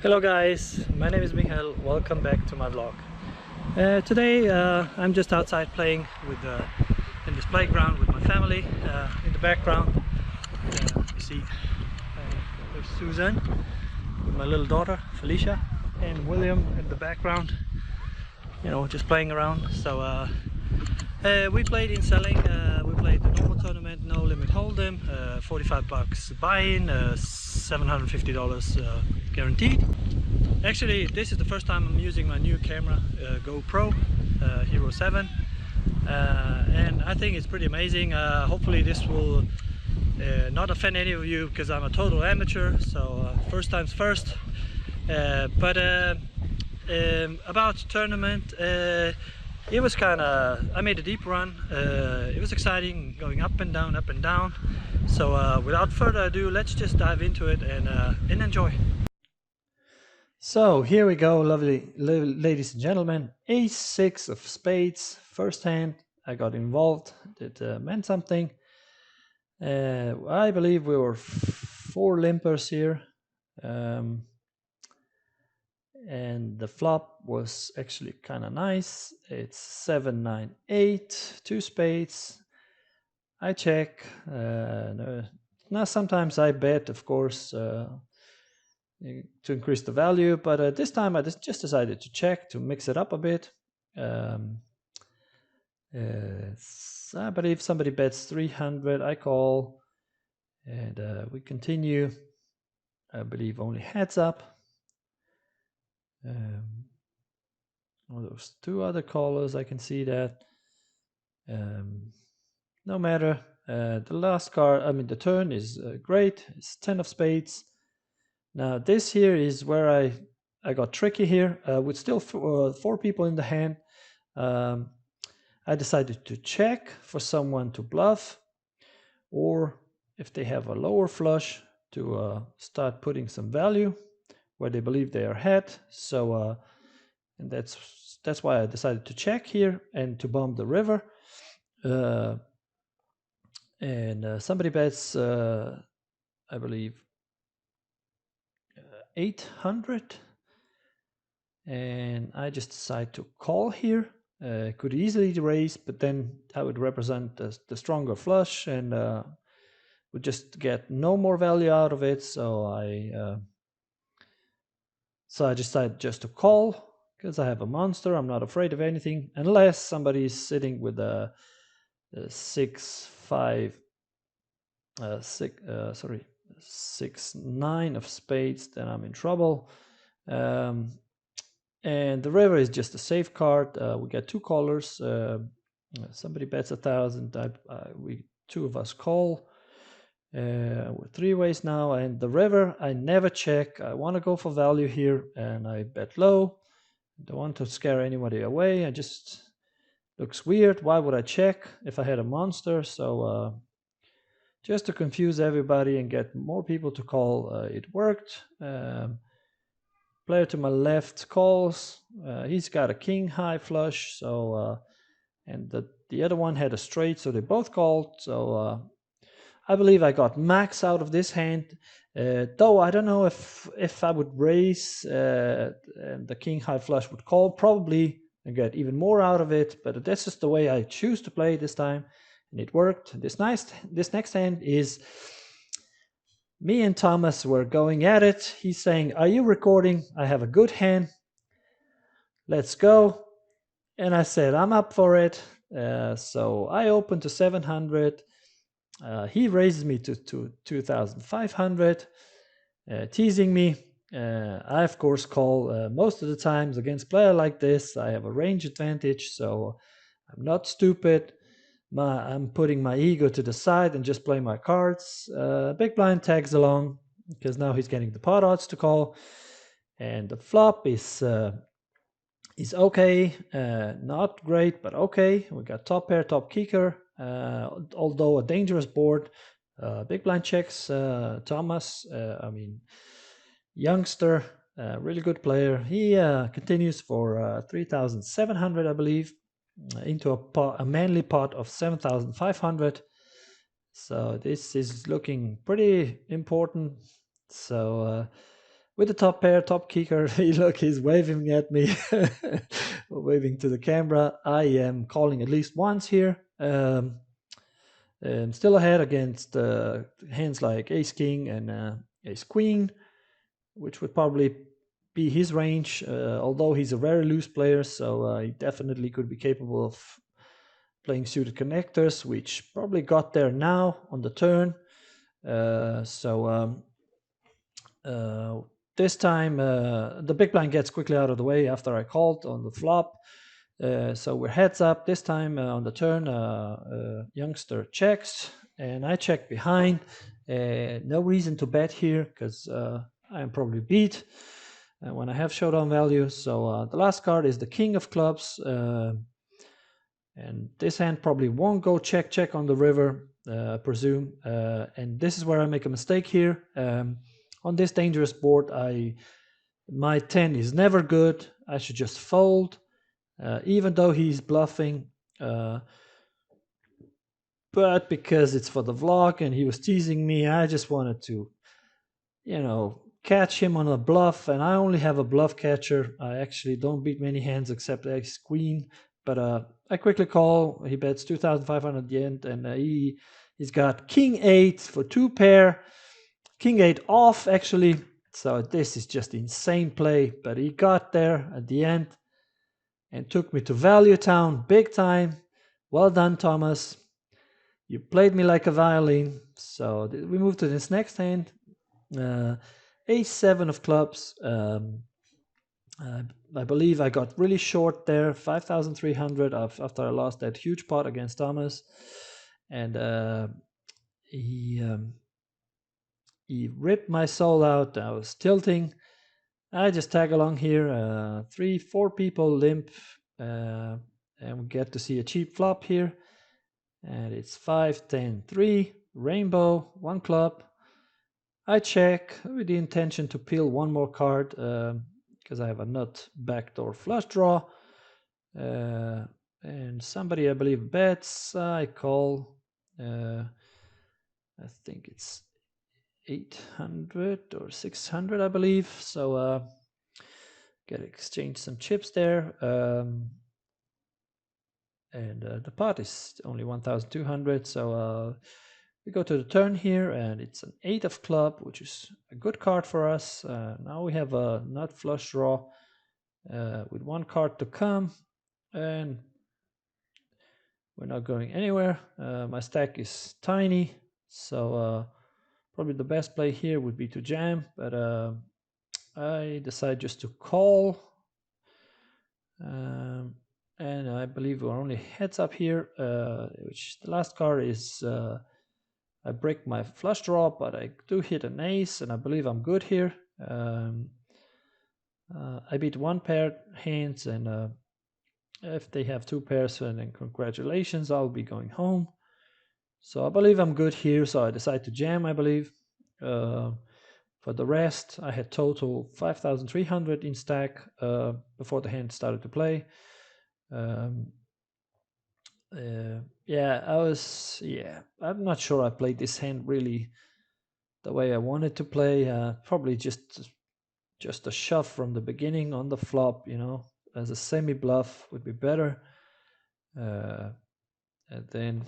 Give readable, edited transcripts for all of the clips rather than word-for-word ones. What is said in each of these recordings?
Hello guys, my name is Mihael. Welcome back to my vlog. Today I'm just outside playing with in this playground with my family. In the background you see there's Susan with my little daughter Felicia and William in the background, you know, just playing around. So we played in selling. We played the normal tournament, no limit hold'em, $45 buy-in, $750 guaranteed. Actually, this is the first time I'm using my new camera, GoPro Hero 7, and I think it's pretty amazing. Hopefully this will not offend any of you, because I'm a total amateur, so first times first. About tournament, it was kind of, I made a deep run. It was exciting, going up and down, up and down. So without further ado, let's just dive into it and enjoy. So here we go, lovely ladies and gentlemen. Ace-6 of spades, first hand. I got involved. It meant something. I believe we were 4 limpers here. And the flop was actually kind of nice. It's 7, 9, 8, 2 spades. I check. Now sometimes I bet, of course, to increase the value, but this time I just decided to check to mix it up a bit. I believe somebody bets 300. I call, and we continue. I believe only heads up. Those 2 other callers, I can see that. No matter. The last card, I mean the turn is great. It's 10 of spades. Now this here is where I got tricky here. With still 4 people in the hand, I decided to check for someone to bluff, or if they have a lower flush, to start putting some value where they believe they are ahead. So and that's why I decided to check here and to bomb the river. Somebody bets, I believe, 800, and I just decide to call here. Could easily raise, but then I would represent the stronger flush and would just get no more value out of it. So I decided just to call, because I have a monster. I'm not afraid of anything, unless somebody is sitting with a 6, 5, 6, 9 of spades, then I'm in trouble. And the river is just a safe card. We get 2 callers. Somebody bets 1,000. We 2 of us call. We're 3 ways now, and the river I never check. I want to go for value here, and I bet low. Don't want to scare anybody away. I just looks weird. Why would I check if I had a monster? So just to confuse everybody and get more people to call, it worked. Player to my left calls. He's got a king high flush, so and the other one had a straight, so they both called. So I believe I got max out of this hand, though I don't know if I would raise and the king high flush would call, probably, and get even more out of it. But that's just the way I choose to play this time, and it worked. This next hand is me and Thomas were going at it. He's saying, "Are you recording? I have a good hand. Let's go." And I said, "I'm up for it." So I opened to 700. He raises me to 2,500, teasing me. I of course call. Most of the times against player like this, I have a range advantage, so I'm not stupid. I'm putting my ego to the side and just play my cards. Big blind tags along, because now he's getting the pot odds to call, and the flop is okay, not great, but okay. We got top pair, top kicker, although a dangerous board. Big blind checks. Thomas, youngster, really good player. He continues for 3,700, I believe, into a manly pot of 7,500. So this is looking pretty important. So with the top pair, top kicker. Look, he's waving at me, waving to the camera. I am calling at least once here. And still ahead against hands like Ace King and Ace Queen, which would probably be his range. Although he's a very loose player, so he definitely could be capable of playing suited connectors, which probably got there now on the turn. This time the big blind gets quickly out of the way after I called on the flop. So we're heads up. This time on the turn, youngster checks, and I check behind. No reason to bet here because I am probably beat when I have showdown value. So the last card is the king of clubs. And this hand probably won't go check on the river, I presume. And this is where I make a mistake here. On this dangerous board, my 10 is never good. I should just fold, even though he's bluffing. But because it's for the vlog and he was teasing me, I just wanted to, catch him on a bluff. And I only have a bluff catcher. I actually don't beat many hands except Ace Queen. But I quickly call. He bets 2,500 at the end, and he's got King 8 for 2 pair, King 8 off actually. So this is just insane play, but he got there at the end and took me to Value Town big time. Well done, Thomas. You played me like a violin. So we move to this next hand. Ace 7 of clubs. I believe I got really short there, 5,300 after I lost that huge pot against Thomas, and he ripped my soul out. I was tilting. I just tag along here. 3-4 people limp, and we get to see a cheap flop here, and it's 5-10-3 rainbow, one club. I check with the intention to peel one more card because I have a nut backdoor flush draw. And somebody, I believe, bets. I call. I think it's 800 or 600, I believe. So gotta exchange some chips there. And the pot is only 1,200. So we go to the turn here, and it's an 8 of club, which is a good card for us. Now we have a nut flush draw with one card to come, and we're not going anywhere. My stack is tiny, so probably the best play here would be to jam, but I decide just to call. And I believe we're only heads up here, which the last card is I break my flush draw, but I do hit an ace, and I believe I'm good here. I beat one pair hands, and if they have 2 pairs, then congratulations, I'll be going home. So I believe I'm good here, so I decide to jam, I believe. For the rest, I had total 5,300 in stack before the hand started to play. I'm not sure I played this hand really the way I wanted to play. Probably just a shove from the beginning on the flop, as a semi bluff would be better. And then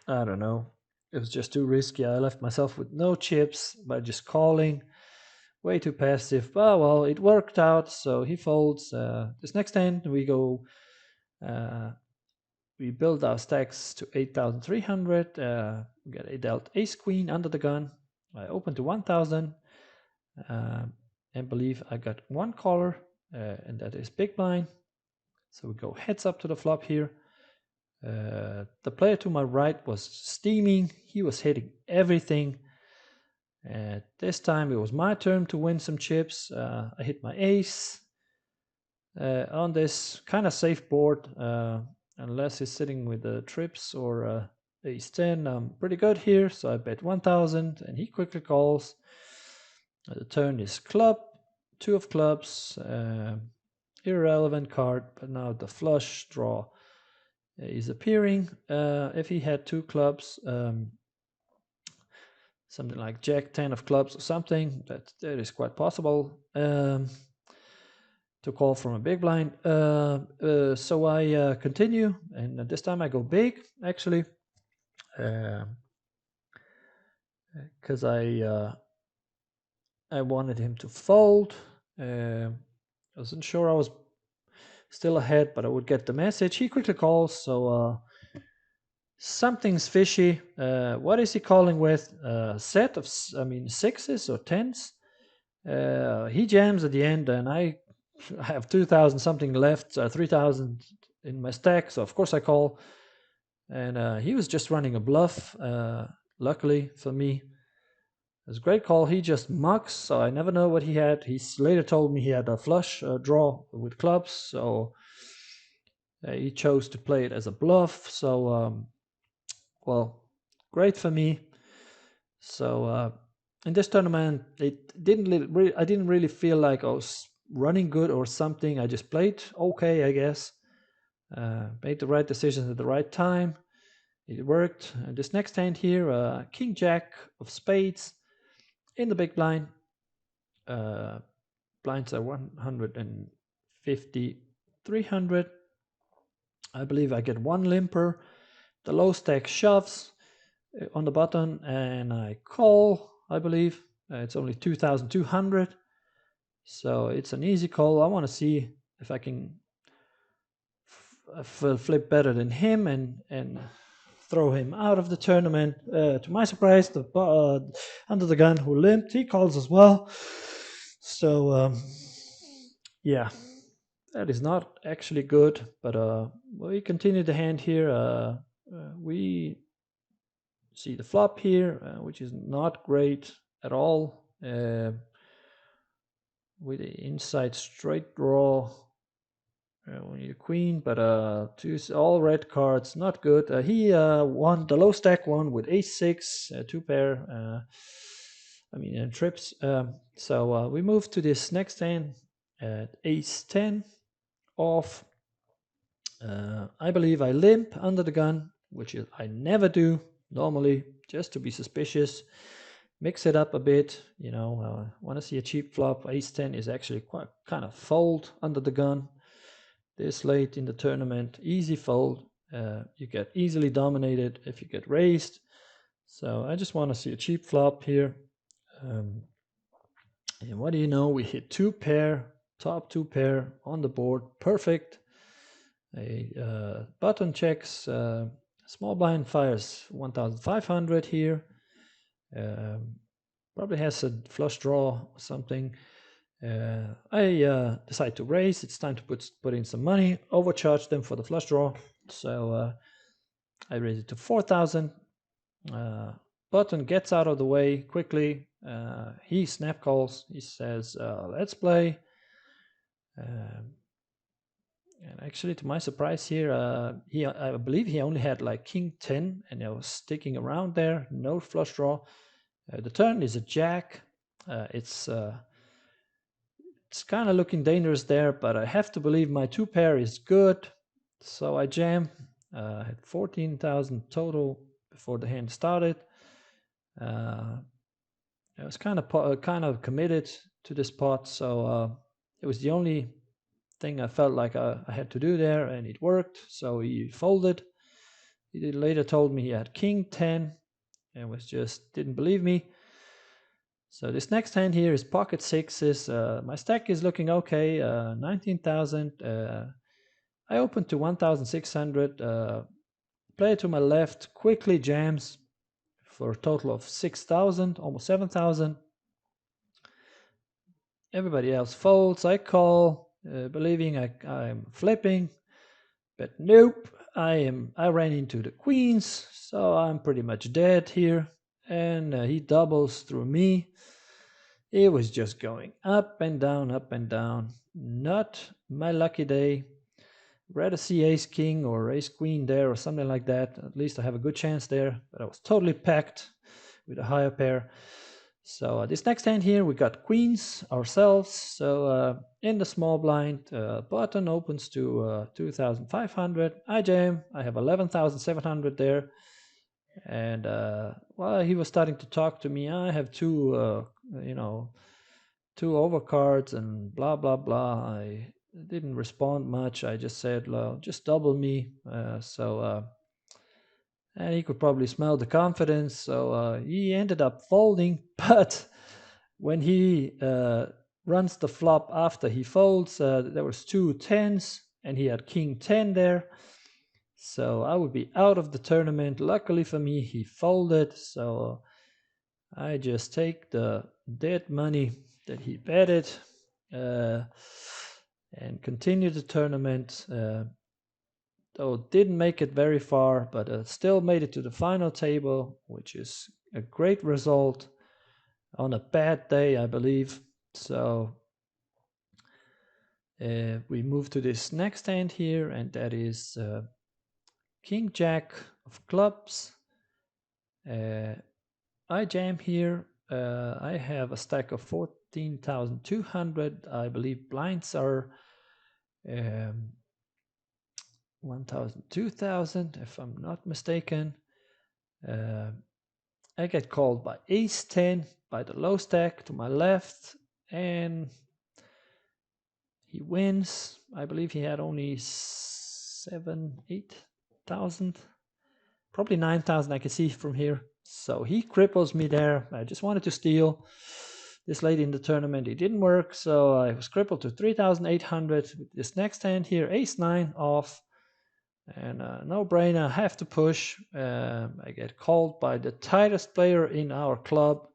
I don't know, it was just too risky. I left myself with no chips by just calling. Way too passive. But well, it worked out. So he folds. This next hand we go. We build our stacks to 8,300. We get a dealt ace queen under the gun. I open to 1,000 and believe I got one caller, and that is big blind. So we go heads up to the flop here. The player to my right was steaming. He was hitting everything. This time it was my turn to win some chips. I hit my ace on this kind of safe board. Unless he's sitting with the trips or ace 10, I'm pretty good here. So I bet 1,000 and he quickly calls. The turn is club, 2 of clubs, irrelevant card, but now the flush draw is appearing. If he had 2 clubs, something like Jack 10 of clubs or something. That is quite possible to call from a big blind. So I continue, and this time I go big, actually, because I wanted him to fold. I wasn't sure I was still ahead, but I would get the message. He quickly calls, so something's fishy. What is he calling with? A set of, sixes or tens? He jams at the end, and I have 2,000 something left, 3,000 in my stack, so of course I call. And he was just running a bluff, luckily for me. It was a great call. He just mucks, so I never know what he had. He later told me he had a flush draw with clubs, so he chose to play it as a bluff. So, well, great for me. So in this tournament, it didn't I didn't really feel like I was running good or something. I just played okay, I guess. Made the right decisions at the right time. It worked. This next hand here, King Jack of spades in the big blind. Blinds are 150, 300. I believe I get one limper. The low stack shoves on the button, and I call, I believe. It's only 2,200. So it's an easy call. I want to see if I can flip better than him and throw him out of the tournament. To my surprise, the under the gun who limped, he calls as well. So yeah, that is not actually good. But we continue the hand here. We see the flop here, which is not great at all. With the inside straight draw. We need a queen, but all red cards, not good. He won the low stack one with ace six, two pair. Trips. So we move to this next hand at ace 10 off. I believe I limp under the gun, which I never do normally, just to be suspicious. Mix it up a bit, want to see a cheap flop. Ace 10 is actually quite kind of fold under the gun. This late in the tournament, easy fold. You get easily dominated if you get raised. So I just want to see a cheap flop here. And what do you know? We hit two pair, top two pair on the board. Perfect. A button checks. Small blind fires 1,500 here. Probably has a flush draw or something. I decide to raise. It's time to put in some money, overcharge them for the flush draw. So I raise it to 4,000. Button gets out of the way quickly. He snap calls. He says, let's play. And actually, to my surprise here, I believe he only had like king 10, and I was sticking around there. No flush draw. The turn is a jack. It's kind of looking dangerous there, but I have to believe my two pair is good. So I jam. Had 14,000 total before the hand started. I was kind of committed to this pot, so it was the only thing I felt like I had to do there, and it worked. So he folded. He later told me he had king 10 and didn't believe me. So this next hand here is pocket sixes. My stack is looking okay, 19,000. I opened to 1,600. Player to my left quickly jams for a total of 6,000, almost 7,000. Everybody else folds. I call, believing I'm flipping, but nope. I ran into the queens, so I'm pretty much dead here. And he doubles through me. It was just going up and down, up and down. Not my lucky day. Rather see ace king or ace queen there or something like that. At least I have a good chance there. But I was totally packed with a higher pair. So this next hand here, we got queens ourselves. So in the small blind, button opens to 2,500. I jam. I have 11,700 there. And well, he was starting to talk to me. I have two two overcards and blah blah blah. I didn't respond much. I just said, well, just double me. And he could probably smell the confidence. So he ended up folding. But when he runs the flop after he folds, there was 2 10s, and he had king 10 there. So I would be out of the tournament. Luckily for me, he folded. So I just take the dead money that he betted and continue the tournament. Though didn't make it very far, but still made it to the final table, which is a great result on a bad day, I believe. So we move to this next hand here, and that is King Jack of clubs. I jam here. I have a stack of 14,200. I believe blinds are 1,000, 2,000, if I'm not mistaken. I get called by ace 10 by the low stack to my left, and he wins. I believe he had only 7, 8,000, probably 9,000 I can see from here. So he cripples me there. I just wanted to steal this late in the tournament. It didn't work, so I was crippled to 3,800 with this next hand here, ace 9 off. And no brainer, I have to push. I get called by the tightest player in our club,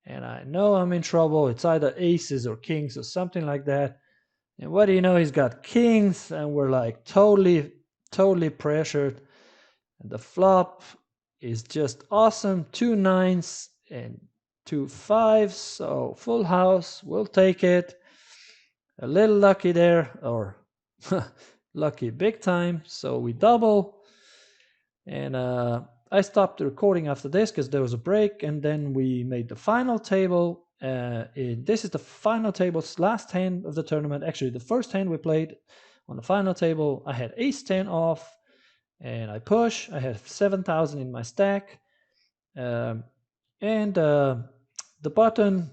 and I know I'm in trouble. It's either aces or kings or something like that. And what do you know? He's got kings, and we're like totally pressured. And the flop is just awesome. 2 9s and 2 5s, so full house. We'll take it. A little lucky there, or lucky big time. So we double, and I stopped the recording after this because there was a break, and then we made the final table. This is the final table's last hand of the tournament. Actually, the first hand we played on the final table, I had ace 10 off, and I push. I had 7,000 in my stack, and the button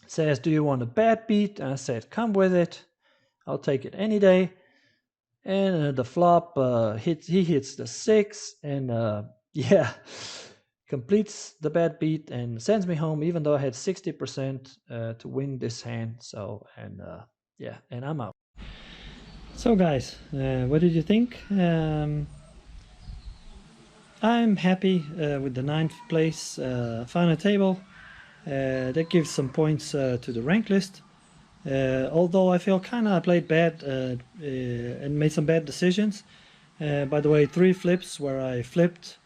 says, "Do you want a bad beat?" And I said, "Come with it. I'll take it any day." And the flop he hits the 6, and yeah, completes the bad beat and sends me home, even though I had 60% to win this hand. So, and yeah, and I'm out. So guys, what did you think? I'm happy with the 9th place final table. That gives some points to the rank list. Although I feel kind of played bad and made some bad decisions. By the way, 3 flips where I flipped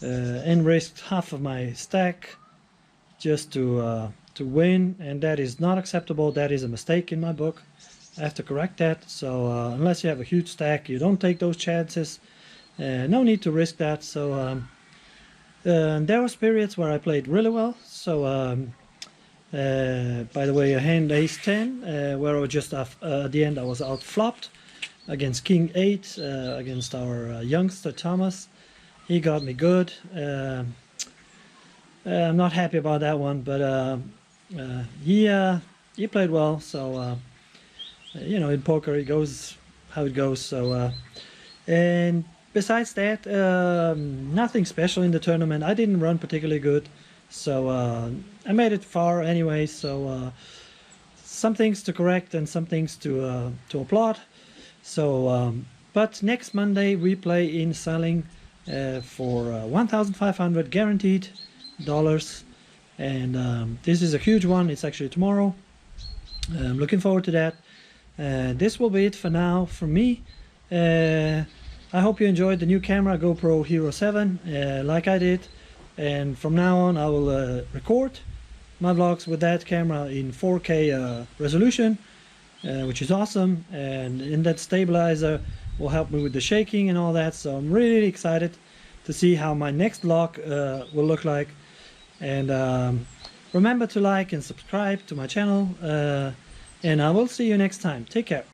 and risked half of my stack just to win, and that is not acceptable. That is a mistake in my book. I have to correct that. So unless you have a huge stack, you don't take those chances. No need to risk that. So there was periods where I played really well. So by the way, a hand ace 10 where I was just at the end I was out flopped against king 8 against our youngster Thomas. He got me good. I'm not happy about that one, but he played well. So you know, in poker it goes how it goes. So and besides that, nothing special in the tournament. I didn't run particularly good, so I made it far anyway. So some things to correct and some things to applaud. So but next Monday we play in selling for 1,500 guaranteed dollars, and this is a huge one. It's actually tomorrow. I'm looking forward to that. This will be it for now from me. I hope you enjoyed the new camera, GoPro Hero 7, like I did. And from now on I will record my vlogs with that camera in 4K resolution, which is awesome. And in that stabilizer will help me with the shaking and all that. So I'm really excited to see how my next vlog will look like. And remember to like and subscribe to my channel. And I will see you next time. Take care.